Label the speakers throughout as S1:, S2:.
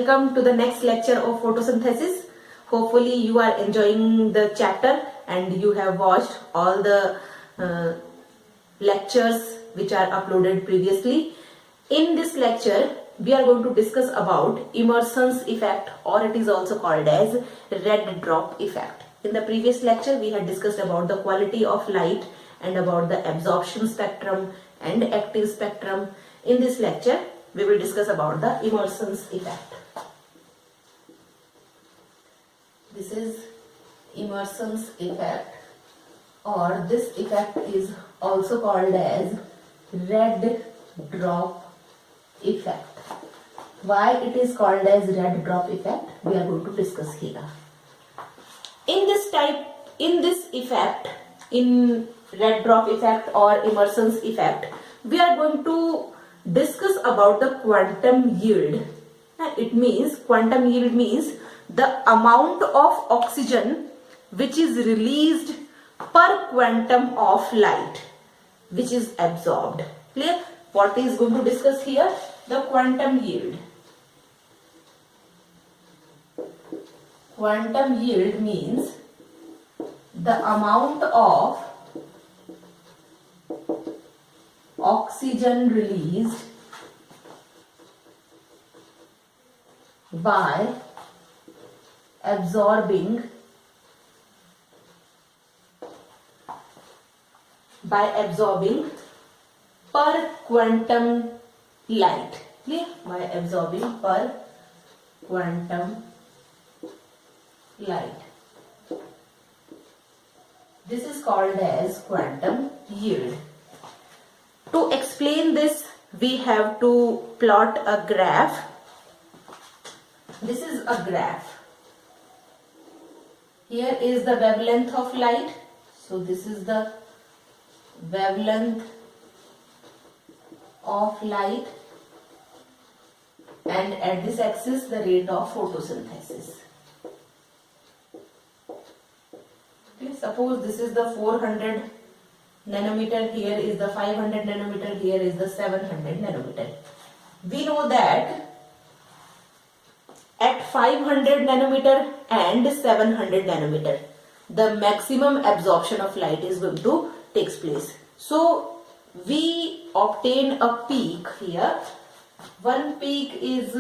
S1: welcome to the next lecture of photosynthesis. Hopefully you are enjoying the chapter and you have watched all the lectures which are uploaded previously. In this lecture, we are going to discuss about Emerson's effect, or it is also called as red drop effect. In the previous lecture, we had discussed about the quality of light and about the absorption spectrum and active spectrum. In this lecture, we will discuss about the Emerson's effect. This is Emerson's effect, or this effect is also called as red drop effect. Why it is called as red drop effect, we are going to discuss here. In this effect, in red drop effect or Emerson's effect, we are going to discuss about the quantum yield. It means, quantum yield means the amount of oxygen which is released per quantum of light which is absorbed. Clear? What is going to discuss here? The quantum yield. Quantum yield means the amount of oxygen released by absorbing per quantum light. Clear? By absorbing per quantum light. This is called as quantum yield. To explain this, we have to plot a graph. This is a graph. Here is the wavelength of light. So this is the wavelength of light, and at this axis the rate of photosynthesis. Okay, suppose this is the 400 nanometer, here is the 500 nanometer, here is the 700 nanometer. We know that at 500 nanometer and 700 nanometer, the maximum absorption of light is going to take place. So we obtain a peak here. One peak is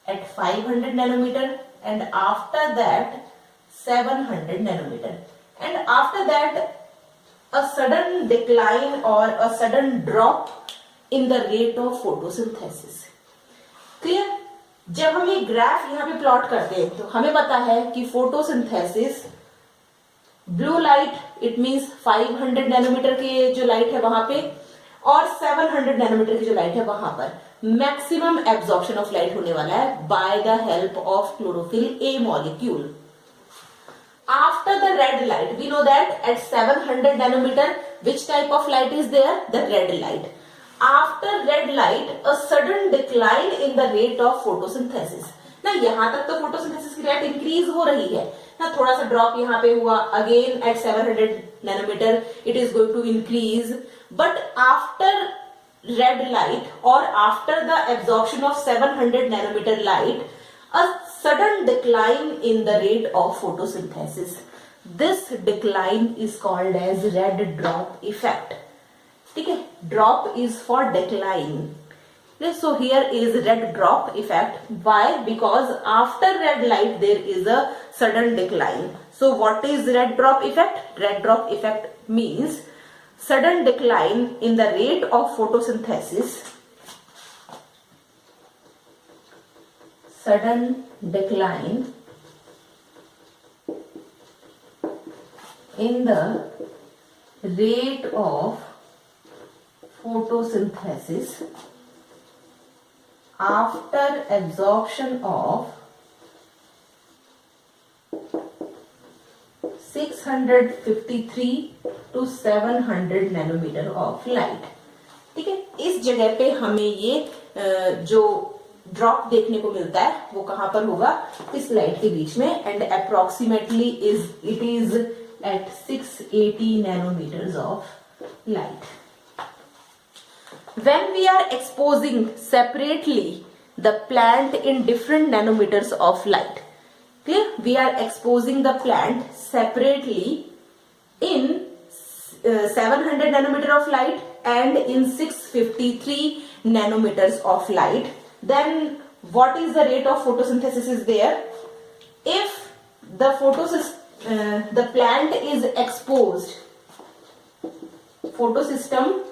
S1: at 500 nanometer, and after that 700 nanometer, and after that a sudden decline or a sudden drop in the rate of photosynthesis. Clear? जब हम ये graph यहाँ पे plot करते हैं तो हमें पता है कि photosynthesis, blue light it means 500 nanometre की जो लाइट है वहां पे, और 700 नैनोमीटर की जो लाइट है वहां पर मैक्सिमम एब्जॉर्प्शन ऑफ लाइट होने वाला है by the help of chlorophyll A molecule. After the red light, we know that at 700 nanometer, which type of light is there? The red light. After red light, a sudden decline in the rate of photosynthesis. ना यहाँ तक तो photosynthesis की rate increase हो रही है ना, थोड़ा सा ड्रॉप यहाँ पे हुआ, again at 700 nanometer it is going to increase, but after red light or after the absorption of 700 nanometer light, a sudden decline in the rate of photosynthesis. This decline is called as red drop effect. Okay, drop is for decline. Okay, so here is red drop effect. Why? Because after red light there is a sudden decline. So what is red drop effect? Red drop effect means sudden decline in the rate of photosynthesis. Sudden decline in the rate of photosynthesis after absorption of 653 to 700 nanometer of light. ठीक है, इस जगह पे हमें ये जो drop देखने को मिलता है वो कहां पर होगा? इस लाइट के बीच में, and approximately it is at 680 nanometers of light. When we are exposing separately the plant in different nanometers of light. Clear? We are exposing the plant separately in 700 nanometer of light and in 653 nanometers of light. Then what is the rate of photosynthesis is there? If the plant is exposed, photosystem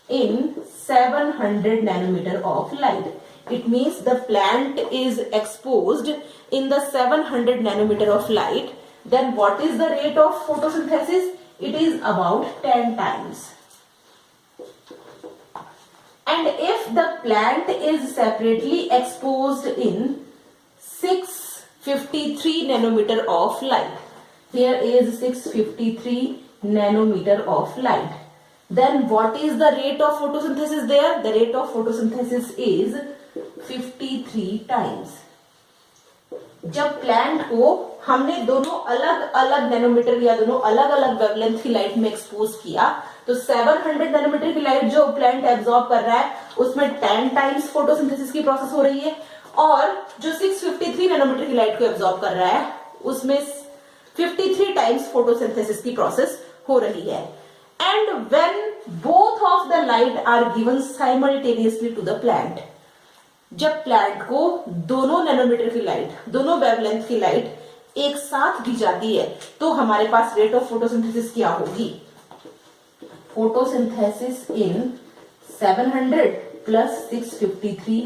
S1: in 700 nanometer of light, it means the plant is exposed in the 700 nanometer of light, then what is the rate of photosynthesis? It is about 10 times. And if the plant is separately exposed in 653 nanometer of light, here is 653 nanometer of light, then what is the rate of photosynthesis there? The rate of photosynthesis is 53 times. जब plant को हमने दोनों अलग अलग nanometre या दोनों अलग अलग वेवलेंथ की लाइट में एक्सपोज किया, तो 700 नैनोमीटर की लाइट जो प्लांट एब्जॉर्ब कर रहा है उसमें 10 टाइम्स फोटोसिंथेसिस की प्रोसेस हो रही है, और जो 653 नैनोमीटर की लाइट को एब्जॉर्ब कर रहा है उसमें 53 टाइम्स फोटोसिंथेसिस की प्रोसेस हो रही है. And when both of the light are given simultaneously to the plant, जब प्लांट को दोनों नैनोमीटर की लाइट, दोनों वेवलेंथ की लाइट एक साथ दी जाती है, तो हमारे पास रेट ऑफ फोटोसिंथेसिस क्या होगी? Photosynthesis in 700 plus 653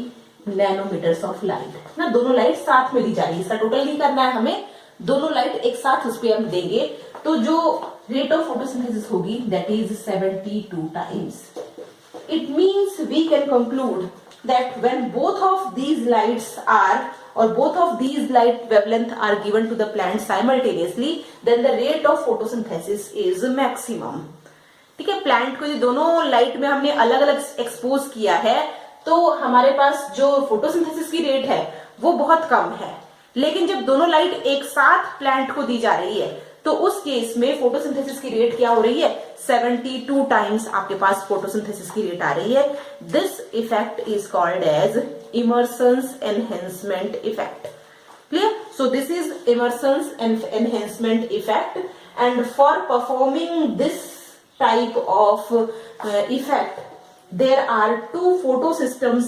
S1: nanometres of light ना, दोनों लाइट साथ में दी जा रही है, इसका टोटल नहीं करना है हमें, दोनों लाइट एक साथ उस पर हम देंगे, तो जो रेट ऑफ फोटोसिंथेसिस होगी that is 72 times. It means we can conclude that when both of these lights are, or both of these light wavelength are given to the plant simultaneously, then the rate of photosynthesis is maximum. ठीक है, plant को ये दोनों light में हमने अलग अलग expose किया है, तो हमारे पास जो फोटोसिंथेसिस की रेट है वो बहुत कम है. लेकिन जब दोनों लाइट एक साथ प्लांट को दी जा रही है, तो उस केस में फोटोसिंथेसिस की रेट क्या हो रही है? 72 टाइम्स आपके पास फोटोसिंथेसिस की रेट आ रही है. This effect is called as Emerson's enhancement effect. Clear? So this is Emerson's enhancement effect, and for performing this type of effect there are two photosystems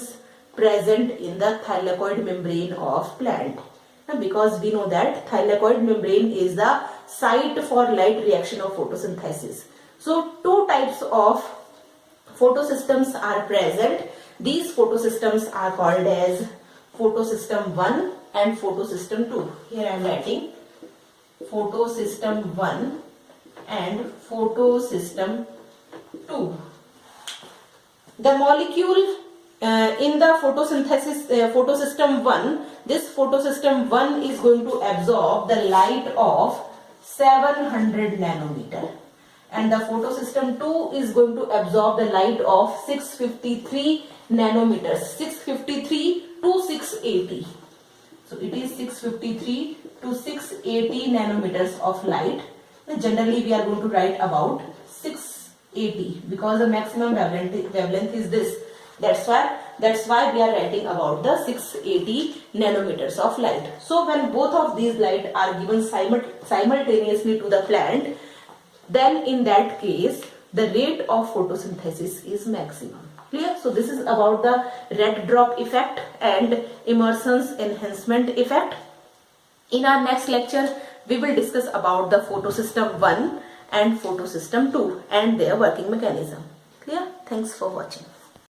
S1: present in the thylakoid membrane of plant. Because we know that thylakoid membrane is the site for light reaction of photosynthesis. So two types of photosystems are present. These photosystems are called as photosystem 1 and photosystem 2. Here I am writing photosystem 1 and photosystem 2. The molecule in the photosystem 1, this photosystem 1 is going to absorb the light of 700 nanometer, and the photosystem 2 is going to absorb the light of 653 nanometers, 653 to 680. So it is 653 to 680 nanometers of light. Generally we are going to write about 680 because the maximum wavelength is this. That's why we are writing about the 680 nanometers of light. So when both of these light are given simultaneously to the plant, then in that case the rate of photosynthesis is maximum. Clear? So this is about the red drop effect and immersions enhancement effect. In our next lecture we will discuss about the photosystem 1 and photosystem 2 and their working mechanism. Clear? Thanks for watching.